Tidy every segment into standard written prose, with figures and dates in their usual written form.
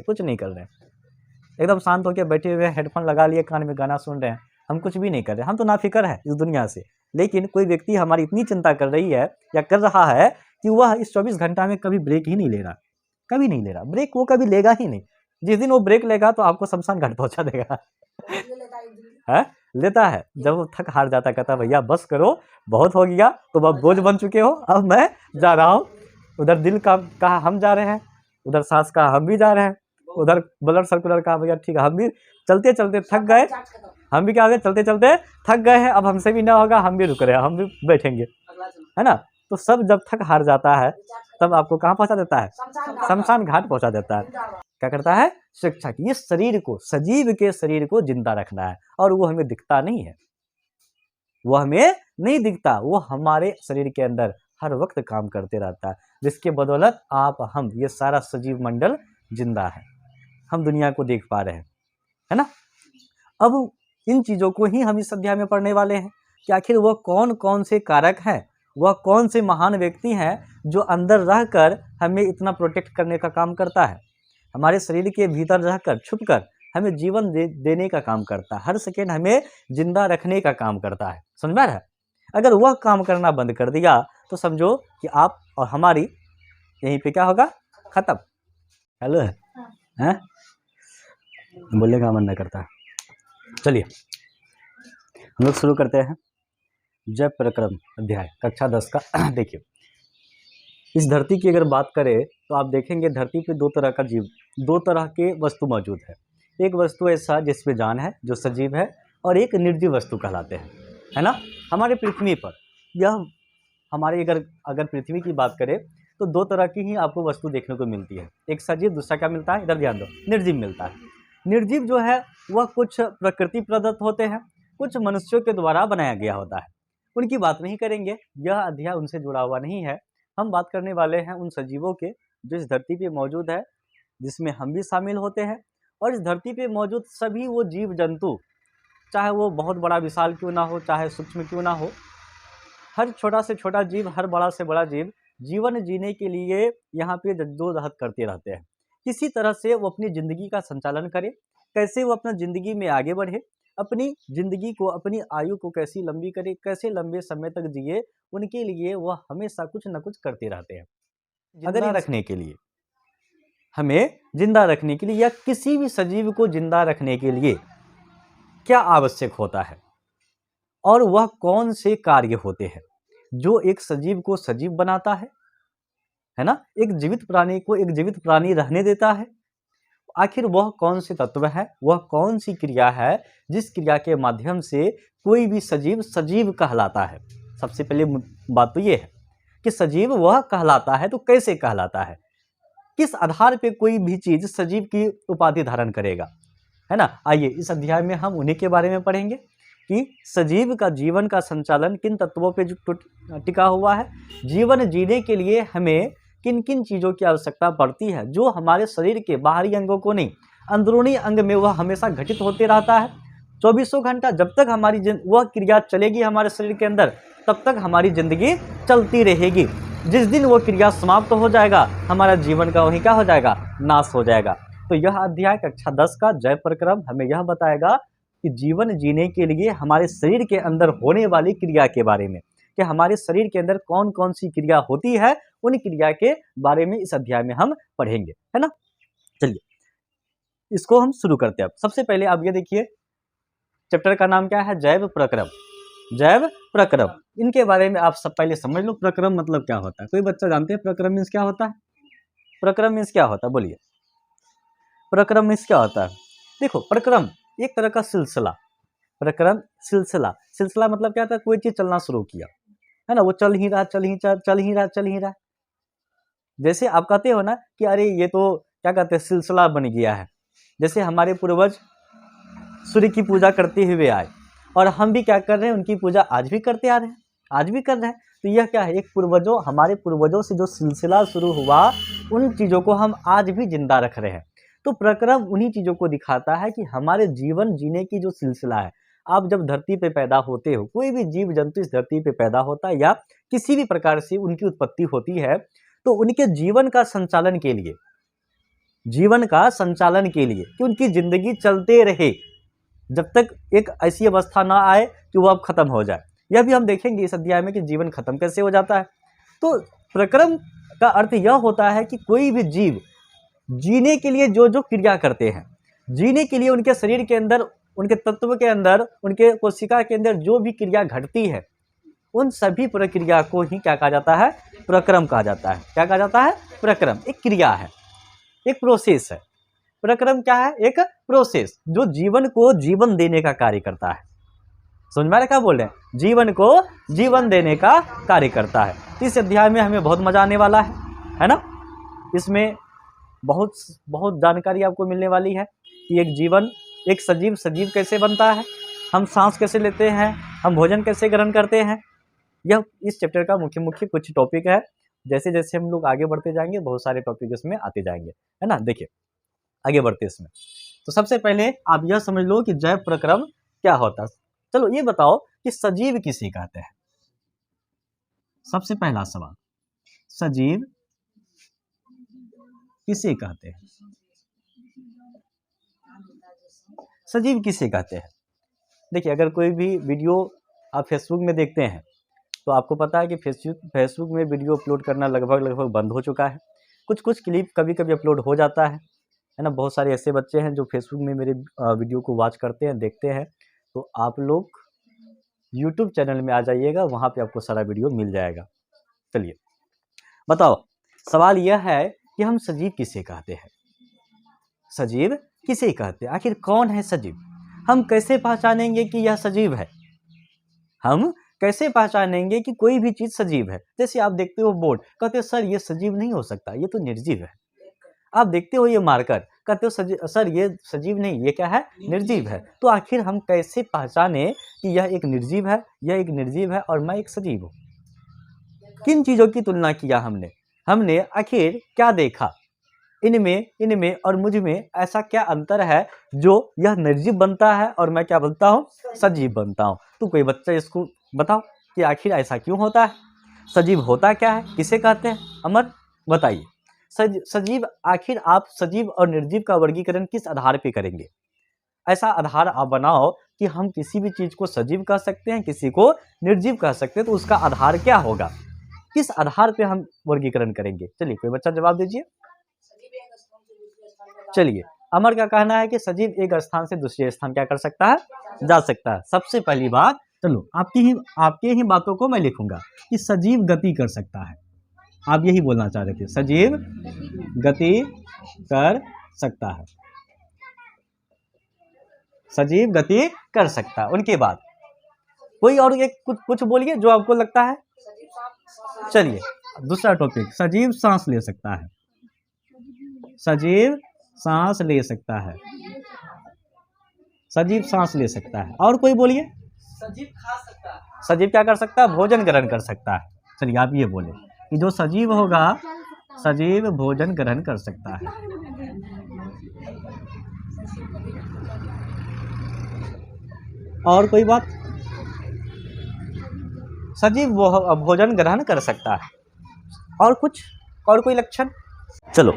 कुछ नहीं कर रहे हैं, एकदम शांत होकर बैठे हुए, हेडफोन लगा लिए, कान में गाना सुन रहे हैं, हम कुछ भी नहीं कर रहे, हम तो नाफिक्र है इस दुनिया से। लेकिन कोई व्यक्ति हमारी इतनी चिंता कर रही है या कर रहा है कि वह इस 24 घंटा में कभी ब्रेक ही नहीं ले रहा, कभी नहीं ले रहा ब्रेक, वो कभी लेगा ही नहीं। जिस दिन वो ब्रेक लेगा तो आपको शमशान घाट पहुंचा देगा। है लेता है, जब वो थक हार जाता, कहता भैया बस करो, बहुत हो गया, तुम अब बोझ बन चुके हो, अब मैं जा रहा हूँ। उधर दिल का कहा हम जा रहे हैं, उधर सांस का हम भी जा रहे हैं, उधर ब्लड सर्कुलर का भैया ठीक है, हम भी चलते चलते थक गए, हम भी क्या हो गए, चलते चलते थक गए हैं, अब हमसे भी ना होगा, हम भी रुक रहे हैं, हम भी बैठेंगे, है ना। तो सब जब थक हार जाता है तब आपको कहाँ पहुंचा देता है, शमशान घाट पहुंचा देता है। क्या करता है, शिक्षा की, इस शरीर को, सजीव के शरीर को जिंदा रखना है। और वो हमें दिखता नहीं है, वो हमें नहीं दिखता, वो हमारे शरीर के अंदर हर वक्त काम करते रहता है, जिसके बदौलत आप हम ये सारा सजीव मंडल जिंदा है, हम दुनिया को देख पा रहे हैं, है ना। अब इन चीजों को ही हम इस अध्याय में पढ़ने वाले हैं कि आखिर वह कौन कौन से कारक हैं, वह कौन से महान व्यक्ति हैं जो अंदर रहकर हमें इतना प्रोटेक्ट करने का काम करता है, हमारे शरीर के भीतर रहकर छुपकर हमें जीवन देने का काम करता है, हर सेकेंड हमें जिंदा रखने का काम करता है, समझ में आ रहा है। अगर वह काम करना बंद कर दिया तो समझो कि आप और हमारी यहीं पे क्या होगा, खत्म। हेलो है बोलने का मन नहीं करता। चलिए हम लोग शुरू करते हैं जय पराक्रम अध्याय कक्षा 10 का। देखिए इस धरती की अगर बात करें तो आप देखेंगे धरती पे दो तरह का जीव, दो तरह के वस्तु मौजूद है। एक वस्तु ऐसा जिसमें जान है, जो सजीव है, और एक निर्जीव वस्तु कहलाते हैं, है ना। हमारे पृथ्वी पर यह हमारे अगर पृथ्वी की बात करें तो दो तरह की ही आपको वस्तु देखने को मिलती है, एक सजीव, दूसरा क्या मिलता है, इधर ध्यान दो, निर्जीव मिलता है। निर्जीव जो है वह कुछ प्रकृति प्रदत्त होते हैं, कुछ मनुष्यों के द्वारा बनाया गया होता है, उनकी बात नहीं करेंगे, यह अध्याय उनसे जुड़ा हुआ नहीं है। हम बात करने वाले हैं उन सजीवों के जो इस धरती पे मौजूद है, जिसमें हम भी शामिल होते हैं। और इस धरती पे मौजूद सभी वो जीव जंतु, चाहे वो बहुत बड़ा विशाल क्यों ना हो, चाहे सूक्ष्म क्यों ना हो, हर छोटा से छोटा जीव, हर बड़ा से बड़ा जीव जीवन जीने के लिए यहाँ पे जद्दोजहद करते रहते हैं। किसी तरह से वो अपनी ज़िंदगी का संचालन करे, कैसे वो अपना ज़िंदगी में आगे बढ़े, अपनी ज़िंदगी को, अपनी आयु को कैसी लंबी करे, कैसे लंबे समय तक जिए, उनके लिए वह हमेशा कुछ न कुछ करते रहते हैं। जिंदा रखने के लिए, हमें जिंदा रखने के लिए या किसी भी सजीव को जिंदा रखने के लिए क्या आवश्यक होता है और वह कौन से कार्य होते हैं जो एक सजीव को सजीव बनाता है ना, एक जीवित प्राणी को एक जीवित प्राणी रहने देता है। आखिर वह कौन से तत्व है, वह कौन सी क्रिया है जिस क्रिया के माध्यम से कोई भी सजीव सजीव कहलाता है। सबसे पहले बात तो ये है कि सजीव वह कहलाता है तो कैसे कहलाता है, किस आधार पे कोई भी चीज सजीव की उपाधि धारण करेगा, है ना। आइए इस अध्याय में हम उन्हीं के बारे में पढ़ेंगे कि सजीव का जीवन का संचालन किन तत्वों पे टिका हुआ है, जीवन जीने के लिए हमें किन किन चीज़ों की आवश्यकता पड़ती है, जो हमारे शरीर के बाहरी अंगों को नहीं, अंदरूनी अंग में वह हमेशा घटित होते रहता है। 24 घंटा जब तक हमारी वह क्रिया चलेगी हमारे शरीर के अंदर, तब तक हमारी जिंदगी चलती रहेगी। जिस दिन वो क्रिया समाप्त हो जाएगा, हमारा जीवन का वही क्या हो जाएगा, नाश हो जाएगा। तो यह अध्याय कक्षा 10 का जय पराक्रम हमें यह बताएगा कि जीवन जीने के लिए हमारे शरीर के अंदर होने वाली क्रिया के बारे में, कि हमारे शरीर के अंदर कौन कौन सी क्रिया होती है, उन क्रिया के बारे में इस अध्याय में हम पढ़ेंगे, है ना। चलिए इसको हम शुरू करते हैं। सबसे पहले आप ये देखिए, चैप्टर का नाम क्या है, जैव प्रक्रम। जैव प्रक्रम, इनके बारे में आप सब पहले समझ लो, प्रक्रम मतलब क्या होता है। कोई बच्चा जानते हैं प्रक्रम मीन्स क्या होता है? प्रक्रम मीन्स क्या होता है, बोलिए। प्रक्रम मीन्स क्या होता है? देखो, प्रक्रम एक तरह का सिलसिला, प्रक्रम सिलसिला, सिलसिला मतलब क्या था, कोई चीज चलना शुरू किया, है ना, वो चल ही रहा। जैसे आप कहते हो ना कि अरे ये तो क्या कहते हैं, सिलसिला बन गया है। जैसे हमारे पूर्वज सूर्य की पूजा करते हुए आए और हम भी क्या कर रहे हैं, उनकी पूजा आज भी करते आ रहे हैं, आज भी कर रहे हैं। तो यह क्या है, एक पूर्वजों, हमारे पूर्वजों से जो सिलसिला शुरू हुआ, उन चीज़ों को हम आज भी जिंदा रख रहे हैं। तो प्रक्रम उन्हीं चीज़ों को दिखाता है कि हमारे जीवन जीने की जो सिलसिला है, आप जब धरती पे पैदा होते हो, कोई भी जीव जंतु इस धरती पे पैदा होता है या किसी भी प्रकार से उनकी उत्पत्ति होती है, तो उनके जीवन का संचालन के लिए जीवन का संचालन के लिए, कि उनकी जिंदगी चलते रहे जब तक एक ऐसी अवस्था ना आए कि वो अब खत्म हो जाए। यह भी हम देखेंगे इस अध्याय में कि जीवन खत्म कैसे हो जाता है। तो प्रक्रम का अर्थ यह होता है कि कोई भी जीव जीने के लिए जो जो क्रिया करते हैं, जीने के लिए उनके शरीर के अंदर, उनके तत्व के अंदर, उनके कोशिका के अंदर जो भी क्रिया घटती है, उन सभी प्रक्रिया को ही क्या कहा जाता है? प्रक्रम कहा जाता है। क्या कहा जाता है? प्रक्रम। एक क्रिया है, एक प्रोसेस है। प्रक्रम क्या है? एक प्रोसेस जो जीवन को जीवन देने का कार्य करता है। समझ में आ रहा है क्या बोल रहे हैं? जीवन को जीवन देने का कार्य करता है। इस अध्याय में हमें बहुत मजा आने वाला है ना? इसमें बहुत बहुत जानकारी आपको मिलने वाली है कि एक जीवन, एक सजीव सजीव कैसे बनता है, हम सांस कैसे लेते हैं, हम भोजन कैसे ग्रहण करते हैं। यह इस चैप्टर का मुख्य मुख्य कुछ टॉपिक है। जैसे जैसे हम लोग आगे बढ़ते जाएंगे बहुत सारे टॉपिक इसमें आते जाएंगे, है ना। देखिए आगे बढ़ते इसमें, तो सबसे पहले आप यह समझ लो कि जैव प्रक्रम क्या होता है। चलो ये बताओ कि सजीव किसे कहते हैं? सबसे पहला सवाल, सजीव किसे कहते हैं? सजीव किसे कहते हैं? देखिए अगर कोई भी वीडियो आप फेसबुक में देखते हैं तो आपको पता है कि फेसबुक में वीडियो अपलोड करना लगभग बंद हो चुका है। कुछ कुछ क्लिप कभी कभी अपलोड हो जाता है ना। बहुत सारे ऐसे बच्चे हैं जो फेसबुक में मेरे वीडियो को वॉच करते हैं, देखते हैं। तो आप लोग यूट्यूब चैनल में आ जाइएगा, वहाँ पे आपको सारा वीडियो मिल जाएगा। चलिए बताओ, सवाल यह है कि हम सजीव किसे कहते हैं? सजीव किसे कहते हैं? आखिर कौन है सजीव? हम कैसे पहचानेंगे कि यह सजीव है? हम कैसे पहचानेंगे कि कोई भी चीज सजीव है? जैसे आप देखते हो बोर्ड, कहते हो सर ये सजीव नहीं हो सकता, ये तो निर्जीव है। आप देखते हो ये मार्कर, कहते हो सर ये सजीव नहीं, ये क्या है? निर्जीव है। तो आखिर हम कैसे पहचाने कि यह एक निर्जीव है, यह एक निर्जीव है और मैं एक सजीव हूँ? किन चीजों की तुलना किया हमने आखिर क्या देखा? इनमें और मुझ में ऐसा क्या अंतर है जो यह निर्जीव बनता है और मैं क्या बनता हूँ? सजीव बनता हूँ। तो कोई बच्चा इसको बताओ कि आखिर ऐसा क्यों होता है? सजीव होता क्या है, किसे कहते हैं? अमर बताइए। सजीव, आखिर आप सजीव और निर्जीव का वर्गीकरण किस आधार पे करेंगे? ऐसा आधार आप बनाओ कि हम किसी भी चीज को सजीव कह सकते हैं, किसी को निर्जीव कह सकते हैं। तो उसका आधार क्या होगा? किस आधार पे हम वर्गीकरण करेंगे? चलिए कोई बच्चा जवाब दीजिए। चलिए अमर का कहना है कि सजीव एक स्थान से दूसरे स्थान क्या कर सकता है? जा सकता है। सबसे पहली बात, चलो आपके ही बातों को मैं लिखूंगा कि सजीव गति कर सकता है। आप यही बोलना चाह रहे थे, सजीव गति कर सकता है। सजीव गति कर सकता है। उनके बाद कोई और एक कुछ बोलिए जो आपको लगता है। चलिए दूसरा टॉपिक, सजीव सांस ले सकता है। सजीव सांस ले सकता है। सजीव सांस ले सकता है। और कोई बोलिए। सजीव खा सकता है। सजीव क्या कर सकता है? भोजन ग्रहण कर सकता है। चलिए आप ये बोले कि जो सजीव होगा, सजीव भोजन ग्रहण कर सकता है। और कोई बात? सजीव भोजन ग्रहण कर सकता है। और कुछ, और कोई लक्षण? चलो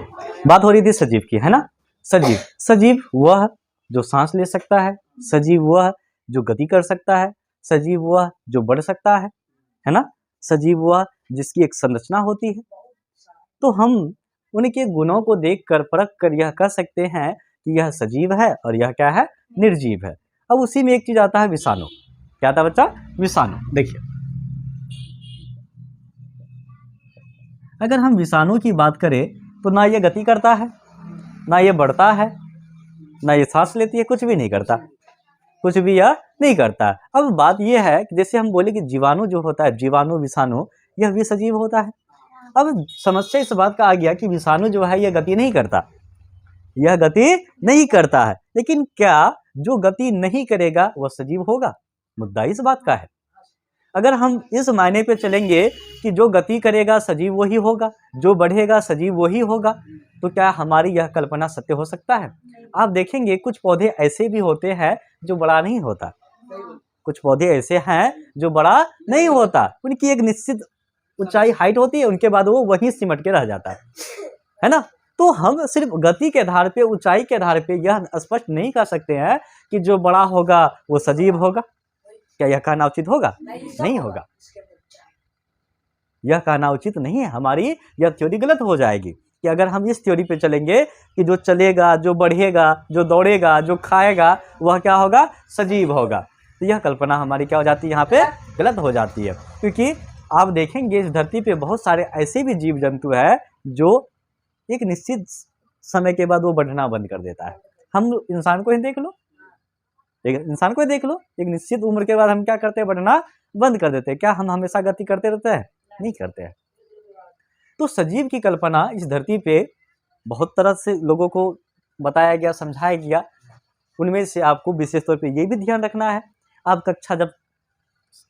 बात हो रही थी सजीव की, है ना। सजीव वह जो सांस ले सकता है, सजीव वह जो गति कर सकता है, सजीव वह जो बढ़ सकता है ना। सजीव वह जिसकी एक संरचना होती है। तो हम उनके गुणों को देखकर परख कर यह कह सकते हैं कि यह सजीव है और यह क्या है? निर्जीव है। अब उसी में एक चीज आता है विषाणु। क्या आता है बच्चा? विषाणु। देखिए अगर हम विषाणु की बात करें तो ना ये गति करता है, ना ये बढ़ता है, ना ये सांस लेती है, कुछ भी नहीं करता, कुछ भी यह नहीं करता। अब बात यह है कि जैसे हम बोले कि जीवाणु जो होता है, जीवाणु विषाणु, यह भी सजीव होता है। अब समस्या इस बात का आ गया कि विषाणु जो है यह गति नहीं करता, यह गति नहीं करता है, लेकिन क्या जो गति नहीं करेगा वह सजीव होगा? मुद्दा इस बात का है। अगर हम इस मायने पे चलेंगे कि जो गति करेगा सजीव वही होगा, जो बढ़ेगा सजीव वही होगा, तो क्या हमारी यह कल्पना सत्य हो सकता है? आप देखेंगे कुछ पौधे ऐसे भी होते हैं जो बड़ा नहीं होता, कुछ पौधे ऐसे हैं जो बड़ा नहीं होता, उनकी एक निश्चित ऊंचाई हाइट होती है, उनके बाद वो वहीं सिमट के रह जाता है ना। तो हम सिर्फ गति के आधार पे, ऊंचाई के आधार पे यह स्पष्ट नहीं कर सकते हैं कि जो बड़ा होगा वो सजीव होगा। क्या यह कहना उचित होगा? नहीं होगा, यह कहना उचित नहीं है। हमारी यह थ्योरी गलत हो जाएगी कि अगर हम इस थ्योरी पे चलेंगे कि जो चलेगा, जो बढ़ेगा, जो दौड़ेगा, जो खाएगा, वह क्या होगा? सजीव होगा। तो यह कल्पना हमारी क्या हो जाती है? यहाँ पे गलत हो जाती है। क्योंकि आप देखेंगे इस धरती पे बहुत सारे ऐसे भी जीव जंतु है जो एक निश्चित समय के बाद वो बढ़ना बंद कर देता है। हम इंसान को ही देख लो, इंसान को ही देख लो, एक निश्चित उम्र के बाद हम क्या करते हैं? बढ़ना बंद कर देते हैं। क्या हम हमेशा गति करते रहते हैं? नहीं करते हैं। तो सजीव की कल्पना इस धरती पे बहुत तरह से लोगों को बताया गया, समझाया गया। उनमें से आपको विशेष तौर पे ये भी ध्यान रखना है, आप कक्षा जब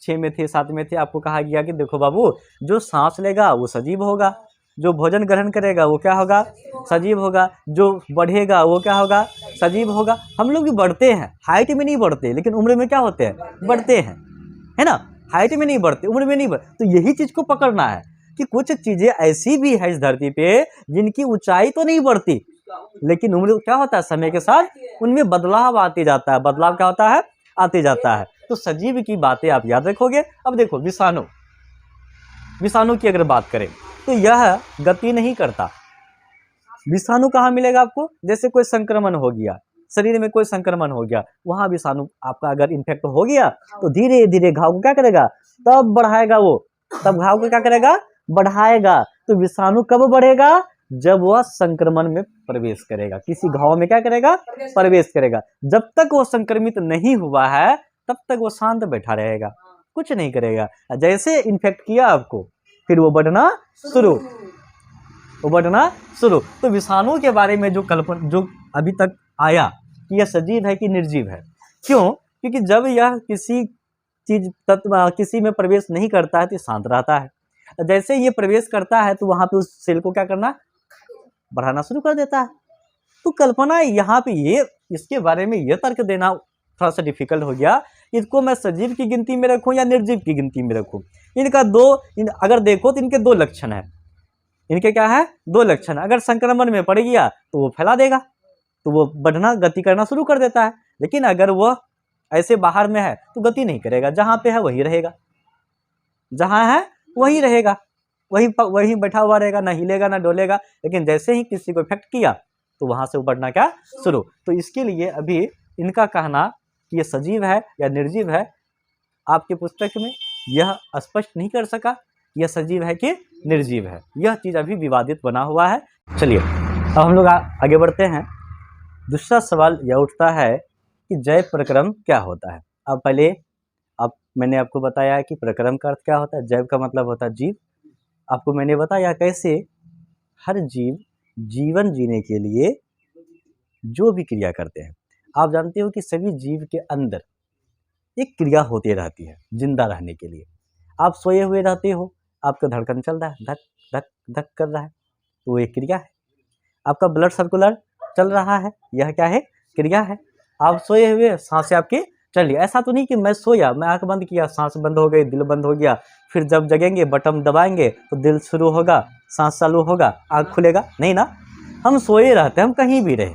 6 में थे, 7 में थे, आपको कहा गया कि देखो बाबू, जो सांस लेगा वो सजीव होगा, जो भोजन ग्रहण करेगा वो क्या होगा? सजीव होगा, जो बढ़ेगा वो क्या होगा? सजीव होगा। हम लोग भी बढ़ते हैं, हाइट में नहीं बढ़ते, लेकिन उम्र में क्या होते हैं? बढ़ते हैं, है ना? हाइट में नहीं बढ़ते, उम्र में नहीं बढ़ते। तो यही चीज को पकड़ना है कि कुछ चीजें ऐसी भी है इस धरती पे जिनकी ऊंचाई तो नहीं बढ़ती, लेकिन उम्र क्या होता है? समय के साथ उनमें बदलाव आते जाता है। बदलाव क्या होता है? आते जाता है। तो सजीव की बातें आप याद रखोगे। अब देखो विषाणु, विषाणु की अगर बात करें तो यह गति नहीं करता। विषाणु कहाँ मिलेगा आपको? जैसे कोई संक्रमण हो गया, शरीर में कोई संक्रमण हो गया, वहां विषाणु आपका अगर इन्फेक्ट हो गया तो धीरे धीरे घाव को क्या करेगा? तब बढ़ाएगा वो, तब घाव को क्या करेगा? बढ़ाएगा। तो विषाणु कब बढ़ेगा? जब वह संक्रमण में प्रवेश करेगा, किसी घाव में क्या करेगा? प्रवेश करेगा। जब तक वो संक्रमित नहीं हुआ है तब तक वो शांत बैठा रहेगा, कुछ नहीं करेगा। जैसे इन्फेक्ट किया आपको, फिर वो बढ़ना शुरू, वो बढ़ना शुरू। तो विषाणु के बारे में जो कल्पना, जो अभी तक आया कि यह सजीव है कि निर्जीव है, क्यों? क्योंकि जब यह किसी चीज तत्व किसी में प्रवेश नहीं करता है तो शांत रहता है। जैसे ये प्रवेश करता है तो वहां पे उस सेल को क्या करना? बढ़ाना शुरू कर देता है। तो कल्पना यहाँ पे ये, इसके बारे में ये तर्क देना थोड़ा सा डिफिकल्ट हो गया। इसको मैं सजीव की गिनती में रखूं या निर्जीव की गिनती में रखूं? इनका अगर देखो तो इनके दो लक्षण है। इनके क्या है? दो लक्षण। अगर संक्रमण में पड़ गया तो वो फैला देगा, तो वो बढ़ना, गति करना शुरू कर देता है। लेकिन अगर वो ऐसे बाहर में है तो गति नहीं करेगा, जहां पे है वही रहेगा, जहां है वही रहेगा, वही बैठा हुआ रहेगा, ना हिलेगा ना डोलेगा। लेकिन जैसे ही किसी को इफेक्ट किया तो वहां से बढ़ना क्या? शुरू। तो इसके लिए अभी इनका कहना कि ये सजीव है या निर्जीव है, आपकी पुस्तक में यह स्पष्ट नहीं कर सका यह सजीव है कि निर्जीव है। यह चीज अभी विवादित बना हुआ है। चलिए अब हम लोग आगे बढ़ते हैं। दूसरा सवाल यह उठता है कि जैव प्रक्रम क्या होता है। अब पहले मैंने आपको बताया कि प्रक्रम का अर्थ क्या होता है। जैव का मतलब होता है जीव। आपको मैंने बताया कैसे हर जीव जीवन जीने के लिए जो भी क्रिया करते हैं। आप जानते हो कि सभी जीव के अंदर एक क्रिया होती रहती है जिंदा रहने के लिए। आप सोए हुए रहते हो, आपका धड़कन चल रहा है, धक धक धक कर रहा है, तो वो एक क्रिया है। आपका ब्लड सर्कुलर चल रहा है, यह क्या है? क्रिया है। आप सोए हुए, सांसें आपकी चल रही। ऐसा तो नहीं कि मैं सोया, मैं आंख बंद किया, सांस बंद हो गई, दिल बंद हो गया, फिर जब जगेंगे बटन दबाएंगे तो दिल शुरू होगा, सांस चालू होगा, आंख खुलेगा। नहीं ना, हम सोए रहते हैं। हम कहीं भी रहे,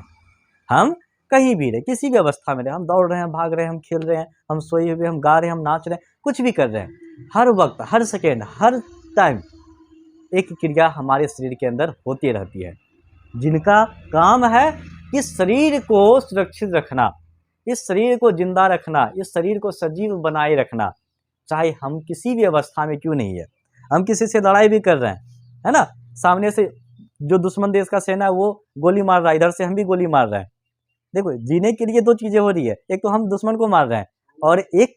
हम कहीं भी रहे, किसी भी अवस्था में रहे, हम दौड़ रहे हैं, भाग रहे हैं, हम खेल रहे हैं, हम सोए हुए, हम गा रहे हैं, हम नाच रहे हैं, कुछ भी कर रहे हैं, हर वक्त, हर सेकेंड, हर टाइम एक क्रिया हमारे शरीर के अंदर होती रहती है, जिनका काम है इस शरीर को सुरक्षित रखना, इस शरीर को जिंदा रखना, इस शरीर को सजीव बनाए रखना। चाहे हम किसी भी अवस्था में क्यों नहीं है, हम किसी से लड़ाई भी कर रहे हैं, है ना, सामने से जो दुश्मन देश का सेना है वो गोली मार रहा है, इधर से हम भी गोली मार रहे हैं। देखो, जीने के लिए दो चीजें हो रही है, एक तो हम दुश्मन को मार रहे हैं और एक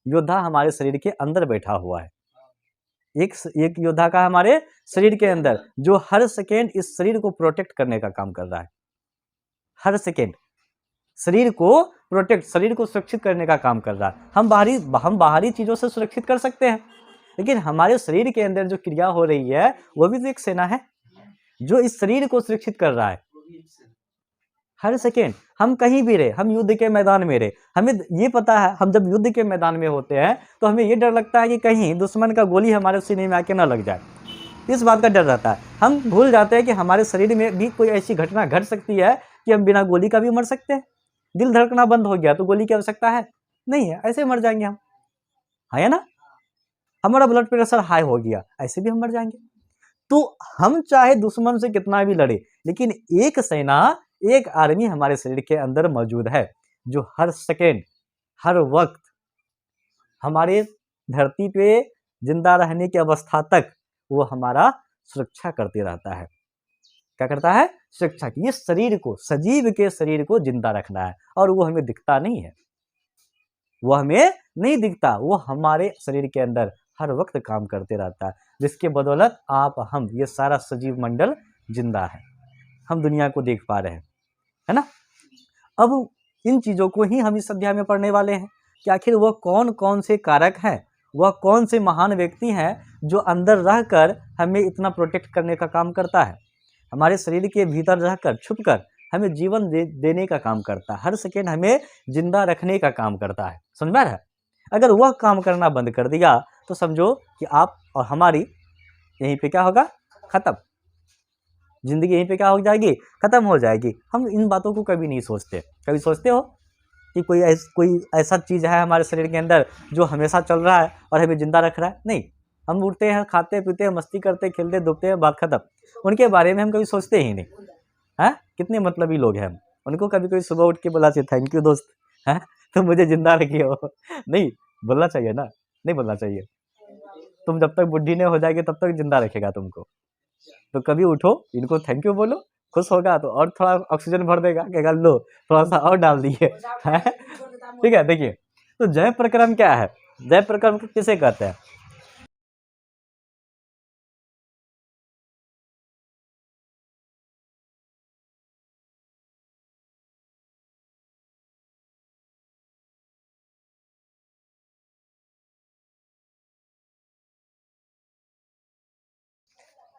योद्धा हमारे शरीर के अंदर बैठा हुआ है। एक योद्धा का हमारे शरीर के अंदर, जो हर सेकेंड इस शरीर को प्रोटेक्ट करने का काम कर रहा है। हर सेकेंड शरीर को प्रोटेक्ट, शरीर को सुरक्षित करने का काम कर रहा है। हम बाहरी चीजों से सुरक्षित कर सकते हैं, लेकिन हमारे शरीर के अंदर जो क्रिया हो रही है वो भी तो एक सेना है जो इस शरीर को सुरक्षित कर रहा है। हर सेकेंड हम कहीं भी रहे, हम युद्ध के मैदान में रहे, हमें ये पता है, हम जब युद्ध के मैदान में होते हैं तो हमें ये डर लगता है कि कहीं दुश्मन का गोली हमारे सीने में आके ना लग जाए। इस बात का डर रहता है। हम भूल जाते हैं कि हमारे शरीर में भी कोई ऐसी घटना घट सकती है कि हम बिना गोली का भी मर सकते हैं। दिल धड़कना बंद हो गया तो गोली की आवश्यकता है नहीं है, ऐसे मर जाएंगे हम, है ना। हमारा ब्लड प्रेशर हाई हो गया, ऐसे भी हम मर जाएंगे। तो हम चाहे दुश्मन से कितना भी लड़े, लेकिन एक सेना, एक आर्मी हमारे शरीर के अंदर मौजूद है जो हर सेकेंड, हर वक्त हमारे धरती पे जिंदा रहने की अवस्था तक वो हमारा सुरक्षा करते रहता है। क्या करता है? सुरक्षा की। इस शरीर को, सजीव के शरीर को जिंदा रखना है, और वो हमें दिखता नहीं है, वो हमें नहीं दिखता, वो हमारे शरीर के अंदर हर वक्त काम करते रहता है, जिसके बदौलत आप, हम, ये सारा सजीव मंडल जिंदा है, हम दुनिया को देख पा रहे हैं, है ना। अब इन चीजों को ही हम इस अध्याय में पढ़ने वाले हैं कि आखिर वह कौन कौन से कारक हैं, वह कौन से महान व्यक्ति हैं जो अंदर रहकर हमें इतना प्रोटेक्ट करने का काम करता है, हमारे शरीर के भीतर रहकर, छुपकर हमें जीवन देने का काम करता है, हर सेकेंड हमें जिंदा रखने का काम करता है। समझ में आ रहा है? अगर वह काम करना बंद कर दिया तो समझो कि आप और हमारी यहीं पे क्या होगा? खत्म। जिंदगी यहीं पे क्या हो जाएगी? खत्म हो जाएगी। हम इन बातों को कभी नहीं सोचते। कभी सोचते हो कि कोई ऐसा चीज़ है हमारे शरीर के अंदर जो हमेशा चल रहा है और हमें जिंदा रख रहा है? नहीं। हम उठते हैं, खाते पीते हैं, मस्ती करते, खेलते दुबते हैं, बात खत्म। उनके बारे में हम कभी सोचते ही नहीं। हैं? कितने मतलबी लोग हैं हम। उनको कभी कोई सुबह उठ के बोला चाहिए थैंक यू दोस्त, हैं तुम मुझे जिंदा रखिए हो। नहीं बोलना चाहिए ना, नहीं बोलना चाहिए। तुम जब तक बुढ़ी नहीं हो जाएगी तब तक जिंदा रखेगा तुमको। तो कभी उठो, इनको थैंक यू बोलो, खुश होगा तो और थोड़ा ऑक्सीजन भर देगा, कहेगा लो थोड़ा सा और डाल दिए। ठीक है। देखिए, तो जय प्रक्रम क्या है? जय प्रक्रम किसे कहते हैं?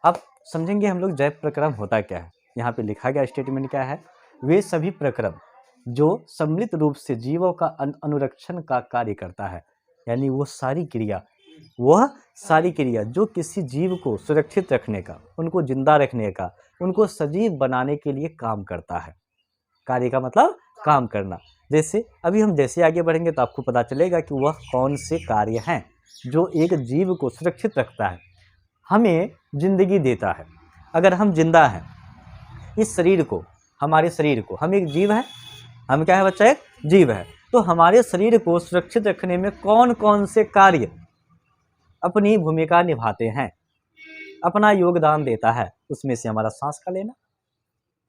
अब समझेंगे हम लोग जय प्रक्रम होता क्या है। यहाँ पे लिखा गया स्टेटमेंट क्या है? वे सभी प्रक्रम जो सम्मिलित रूप से जीवों का अनुरक्षण का कार्य करता है, यानी वो सारी क्रिया, वह सारी क्रिया जो किसी जीव को सुरक्षित रखने का, उनको जिंदा रखने का, उनको सजीव बनाने के लिए काम करता है। कार्य का मतलब काम करना। जैसे अभी हम जैसे आगे बढ़ेंगे तो आपको पता चलेगा कि वह कौन से कार्य हैं जो एक जीव को सुरक्षित रखता है, हमें जिंदगी देता है। अगर हम जिंदा हैं, इस शरीर को, हमारे शरीर को, हम एक जीव हैं, हम क्या है बच्चा? एक जीव है। तो हमारे शरीर को सुरक्षित रखने में कौन कौन से कार्य अपनी भूमिका निभाते हैं, अपना योगदान देता है? उसमें से हमारा सांस का लेना,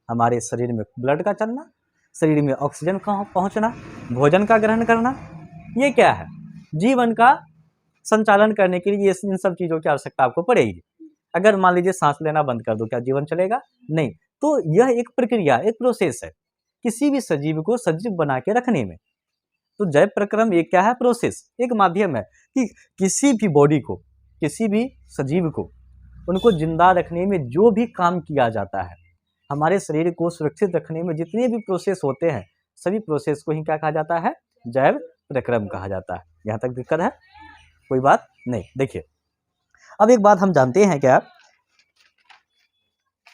हमारे शरीर में ब्लड का चलना, शरीर में ऑक्सीजन का पहुंचना, भोजन का ग्रहण करना, ये क्या है? जीवन का संचालन करने के लिए इन सब चीज़ों की आवश्यकता आपको पड़ेगी। अगर मान लीजिए सांस लेना बंद कर दो, क्या जीवन चलेगा? नहीं। तो यह एक प्रक्रिया, एक प्रोसेस है किसी भी सजीव को सजीव बना के रखने में। तो जय प्रक्रम एक क्या है? प्रोसेस, एक माध्यम है कि किसी भी बॉडी को, किसी भी सजीव को, उनको जिंदा रखने में जो भी काम किया जाता है, हमारे शरीर को सुरक्षित रखने में जितने भी प्रोसेस होते हैं, सभी प्रोसेस को ही क्या कहा जाता है? जैव प्रक्रम कहा जाता है। यहाँ तक दिक्कत है? कोई बात नहीं। देखिए, अब एक बात हम जानते हैं क्या,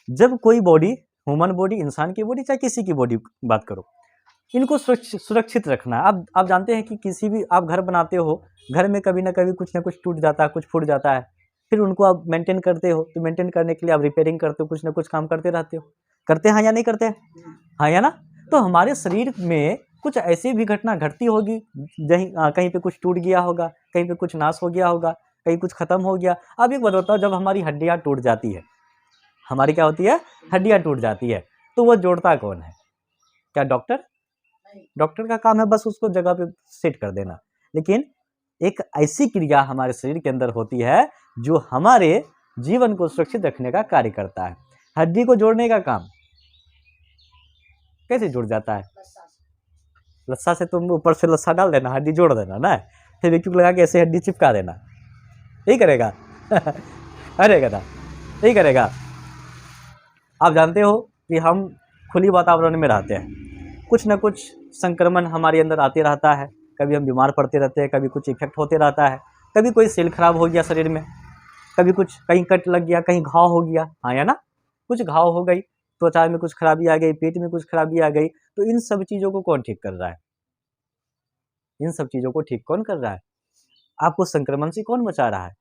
जब कोई बॉडी, ह्यूमन बॉडी, इंसान की बॉडी, चाहे किसी की बॉडी बात करो, इनको सुरक्षित रखना। आप जानते हैं कि किसी भी आप घर बनाते हो, घर में कभी ना कभी कुछ ना कुछ टूट जाता है, कुछ फूट जाता है, फिर उनको आप मेंटेन करते हो। तो मेंटेन करने के लिए आप रिपेयरिंग करते हो, कुछ ना कुछ काम करते रहते हो। करते हैं या नहीं करते हैं? हाँ या ना? तो हमारे शरीर में कुछ ऐसी भी घटना घटती होगी, कहीं पे कुछ टूट गया होगा, कहीं पे कुछ नाश हो गया होगा, कहीं कुछ खत्म हो गया। अब एक बात बताओ, जब हमारी हड्डियाँ टूट जाती है, हमारी क्या होती है? हड्डियाँ टूट जाती है, तो वो जोड़ता कौन है? क्या डॉक्टर? डॉक्टर का काम है बस उसको जगह पे सेट कर देना। लेकिन एक ऐसी क्रिया हमारे शरीर के अंदर होती है जो हमारे जीवन को सुरक्षित रखने का कार्य करता है। हड्डी को जोड़ने का काम कैसे जुड़ जाता है? लस्सा से तुम ऊपर से लस्सा डाल देना, हड्डी जोड़ देना ना, फिर वैक्यूम लगा के ऐसे हड्डी चिपका देना, यही करेगा? अरे गधा, यही करेगा। आप जानते हो कि हम खुली वातावरण में रहते हैं, कुछ ना कुछ संक्रमण हमारे अंदर आते रहता है, कभी हम बीमार पड़ते रहते हैं, कभी कुछ इफेक्ट होते रहता है, कभी कोई सेल खराब हो गया शरीर में, कभी कुछ कहीं कट लग गया, कहीं घाव हो गया, हाँ या ना, कुछ घाव हो गई, त्वचा में कुछ खराबी आ गई, पेट में कुछ खराबी आ गई, तो इन सब चीज़ों को कौन ठीक कर रहा है? इन सब चीज़ों को ठीक कौन कर रहा है? आपको संक्रमण से कौन बचा रहा है?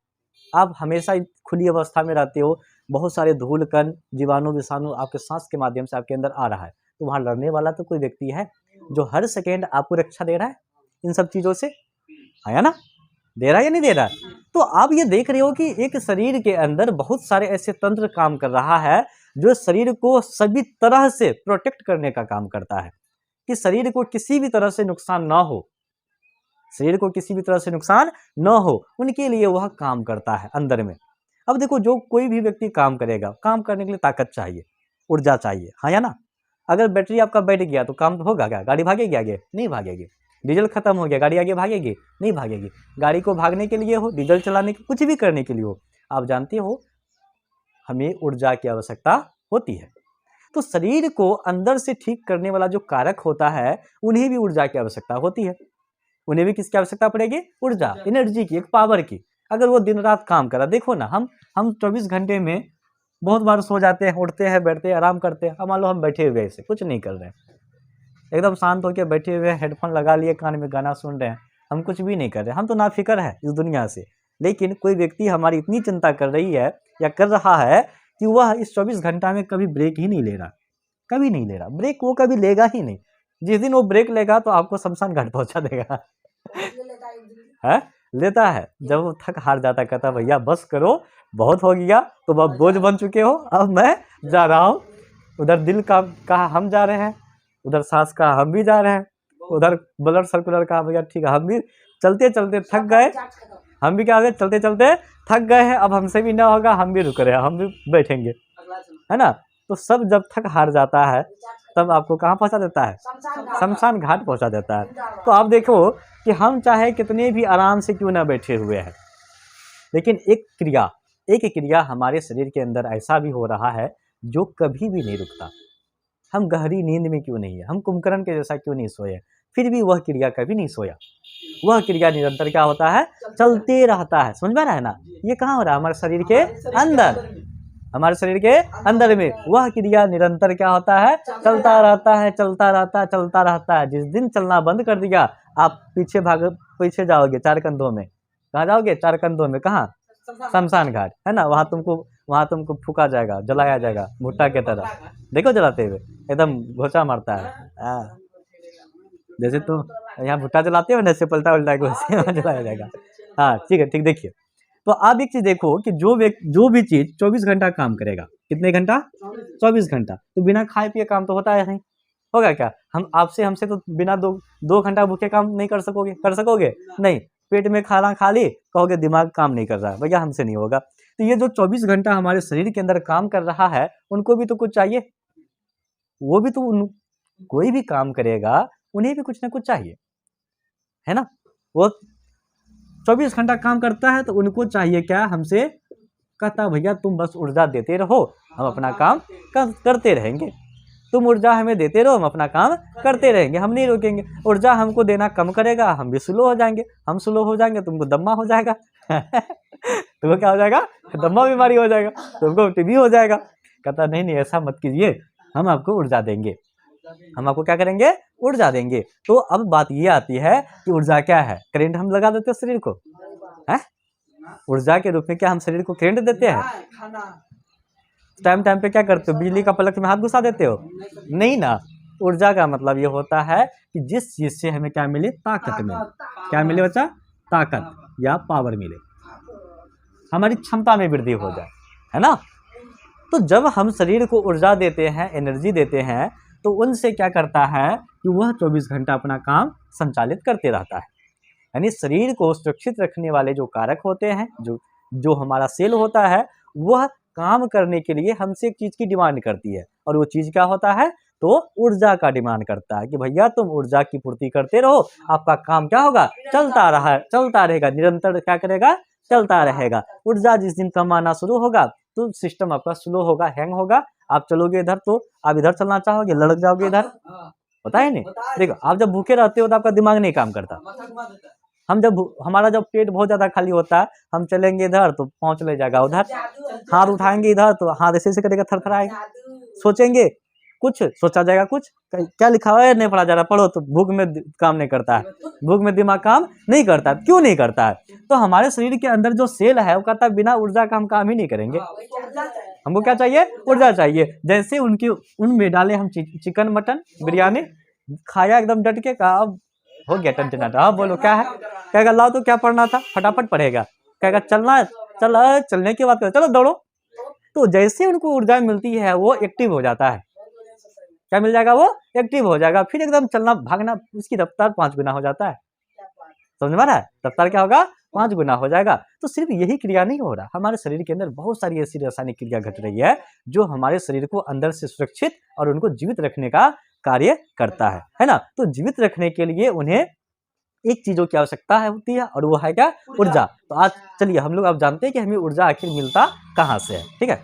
आप हमेशा खुली अवस्था में रहते हो, बहुत सारे धूल कण, जीवाणु, विषाणु आपके सांस के माध्यम से आपके अंदर आ रहा है, तो वहाँ लड़ने वाला तो कोई व्यक्ति है जो हर सेकेंड आपको रक्षा दे रहा है इन सब चीज़ों से, है ना? दे रहा है या नहीं दे रहा है? तो आप ये देख रहे हो कि एक शरीर के अंदर बहुत सारे ऐसे तंत्र काम कर रहा है जो शरीर को सभी तरह से प्रोटेक्ट करने का काम करता है कि शरीर को किसी भी तरह से नुकसान ना हो, शरीर को किसी भी तरह से नुकसान न हो, उनके लिए वह काम करता है अंदर में। अब देखो, जो कोई भी व्यक्ति काम करेगा, काम करने के लिए ताकत चाहिए, ऊर्जा चाहिए, हाँ या ना? अगर बैटरी आपका बैठ गया तो काम होगा क्या? गाड़ी भागेगी आगे? नहीं भागेगी। डीजल खत्म हो गया, गाड़ी आगे भागेगी? नहीं भागेगी। गाड़ी को भागने के लिए हो, डीजल चलाने के, कुछ भी करने के लिए हो, आप जानते हो हमें ऊर्जा की आवश्यकता होती है। तो शरीर को अंदर से ठीक करने वाला जो कारक होता है, उन्हें भी ऊर्जा की आवश्यकता होती है। उन्हें भी किसकी आवश्यकता पड़ेगी? ऊर्जा, एनर्जी की, एक पावर की। अगर वो दिन रात काम करा, देखो ना, हम 24 घंटे में बहुत बार सो जाते हैं, उठते हैं, बैठते हैं, आराम करते हैं। अब मान लो हम बैठे हुए ऐसे कुछ नहीं कर रहे हैं, एकदम शांत होकर बैठे हुए, हेडफोन लगा लिए, कान में गाना सुन रहे हैं, हम कुछ भी नहीं कर रहे, हम तो नाफिक्र है इस दुनिया से। लेकिन कोई व्यक्ति हमारी इतनी चिंता कर रही है या कर रहा है कि वह इस 24 घंटा में कभी ब्रेक ही नहीं ले रहा, कभी नहीं ले रहा ब्रेक, वो कभी लेगा ही नहीं। जिस दिन वो ब्रेक लेगा तो आपको शमशान घाट पहुंचा देगा। है? लेता है, जब वो थक हार जाता, कहता भैया बस करो, बहुत हो गया, तो अब बोझ बन चुके हो, अब मैं जा रहा हूँ। उधर दिल का कहा हम जा रहे हैं, उधर सांस का हम भी जा रहे हैं, उधर ब्लड सर्कुलर का भैया ठीक है, हम भी चलते चलते थक गए, हम भी क्या हो गए, चलते चलते थक गए हैं, अब हमसे भी ना होगा, हम भी रुक रहे हैं, हम भी बैठेंगे, है ना? तो सब जब थक हार जाता है तब आपको कहाँ पहुँचा देता है? शमशान घाट पहुँचा देता है। तो आप देखो कि हम चाहे कितने भी आराम से क्यों ना बैठे हुए हैं, लेकिन एक क्रिया हमारे शरीर के अंदर ऐसा भी हो रहा है जो कभी भी नहीं रुकता। हम गहरी नींद में क्यों नहीं है, हम कुंभकर्ण के जैसा क्यों नहीं सोए, फिर भी वह क्रिया कभी नहीं सोया। वह क्रिया निरंतर क्या होता है? चलते रहता है। समझ में आ रहा है ना? ये कहाँ हो रहा है? हमारे शरीर के अंदर, हमारे शरीर के अंदर में वह क्रिया निरंतर क्या होता है? चलता रहता है, चलता रहता है, चलता रहता है। जिस दिन चलना बंद कर दिया, आप पीछे जाओगे चार कंधों में। कहाँ जाओगे? चार कंधों में। कहाँ? शमशान घाट, है ना? वहाँ तुमको फूका जाएगा, जलाया जाएगा भुट्टा के तरह। देखो जलाते हुए, एकदम घोचा मारता है। जैसे तो यहाँ भुट्टा जलाते हो ना, ऐसे पलटा उल्टा के वैसे जलाया जाएगा। हाँ ठीक है, ठीक। देखिए, तो आप एक चीज देखो कि जो भी चीज 24 घंटा काम करेगा, कितने घंटा? 24 घंटा। तो बिना खाए पिए काम तो होता है नहीं, होगा क्या? हमसे तो बिना दो घंटा भूखे काम नहीं कर सकोगे? कर सकोगे? नहीं। पेट में खाना खा ली, कहोगे दिमाग काम नहीं कर रहा है, भैया हमसे नहीं होगा। तो ये जो 24 घंटा हमारे शरीर के अंदर काम कर रहा है, उनको भी तो कुछ चाहिए। वो भी तो कोई भी काम करेगा, उन्हें भी कुछ ना कुछ चाहिए, है ना? वो 24 घंटा काम करता है तो उनको चाहिए क्या? हमसे कहता भैया तुम बस ऊर्जा देते रहो, हम अपना काम करते रहेंगे। तुम ऊर्जा हमें देते रहो, हम अपना काम करते रहेंगे, हम नहीं रोकेंगे। ऊर्जा हमको देना कम करेगा, हम भी स्लो हो जाएंगे। हम स्लो हो जाएंगे, तुमको दम्मा हो जाएगा। तुमको क्या हो जाएगा? दम्मा बीमारी हो जाएगा, तुमको टीबी हो जाएगा। कहता नहीं, ऐसा मत कीजिए, हम आपको ऊर्जा देंगे। हम आपको क्या करेंगे? ऊर्जा देंगे। तो अब बात ये आती है कि ऊर्जा क्या है? करंट हम लगा देते हैं शरीर को, है? ऊर्जा के रूप में क्या हम शरीर को करंट देते हैं? टाइम पे क्या करते हो? बिजली का प्लग में हाथ घुसा देते हो? नहीं ना। ऊर्जा का मतलब ये होता है कि जिस चीज से हमें क्या मिले? ताकत मिले। क्या मिले बच्चा? ताकत या पावर मिले, हमारी क्षमता में वृद्धि हो जाए, है ना? तो जब हम शरीर को ऊर्जा देते हैं, एनर्जी देते हैं, तो उनसे क्या करता है कि वह 24 घंटा अपना काम संचालित करते रहता है। यानी शरीर को सुरक्षित रखने वाले जो कारक होते हैं, जो हमारा सेल होता है, वह काम करने के लिए हमसे एक चीज की डिमांड करती है। और वो चीज क्या होता है? तो ऊर्जा का डिमांड करता है कि भैया तुम ऊर्जा की पूर्ति करते रहो, आपका काम क्या होगा? चलता रहेगा, निरंतर क्या करेगा? चलता रहेगा। ऊर्जा जिस दिन कम आना शुरू होगा तो सिस्टम आपका स्लो होगा, हैंग होगा। आप चलोगे इधर तो आप इधर चलना चाहोगे, लड़क जाओगे इधर, होता है नहीं? देखो, आप जब भूखे रहते हो तो आपका दिमाग नहीं काम करता, हम जब हमारा जब पेट बहुत ज़्यादा खाली होता है, हम चलेंगे इधर तो पाँव चले जाएगा उधर, हाथ उठाएंगे इधर तो हाथ ऐसे ऐसे करेगा, थरथराएगा, सोचेंगे कुछ सोचा जाएगा, कुछ क्या लिखा हुआ है नहीं पढ़ा जा रहा, पढ़ो तो भूख में काम नहीं करता है, भूख में दिमाग काम नहीं करता है। क्यों नहीं करता है? तो हमारे शरीर के अंदर जो सेल है वो कहता है बिना ऊर्जा का हम काम ही नहीं करेंगे, हमको क्या चाहिए? ऊर्जा चाहिए। जैसे उनकी उनमें डाले हम चिकन मटन बिरयानी, खाया एकदम डट के, कहा अब हो गया टंटनाटा, अब बोलो क्या है? कहेगा लाओ तो क्या पढ़ना था, फटाफट पढ़ेगा। कहेगा चलना, चलने की बात कर, चलो दौड़ो। तो जैसे उनको ऊर्जा मिलती है वो एक्टिव हो जाता है, क्या मिल जाएगा? वो एक्टिव हो जाएगा, फिर एकदम चलना भागना, उसकी रफ्तार 5 गुना हो जाता है। समझ में आ रहा है? रफ्तार क्या होगा? 5 गुना हो जाएगा। तो सिर्फ यही क्रिया नहीं हो रहा, हमारे शरीर के अंदर बहुत सारी ऐसी रासायनिक क्रिया घट रही है जो हमारे शरीर को अंदर से सुरक्षित और उनको जीवित रखने का कार्य करता है ना? तो जीवित रखने के लिए उन्हें एक चीजों की आवश्यकता होती है और वो है क्या? ऊर्जा। तो आज चलिए हम लोग अब जानते हैं कि हमें ऊर्जा आखिर मिलता कहाँ से है। ठीक है।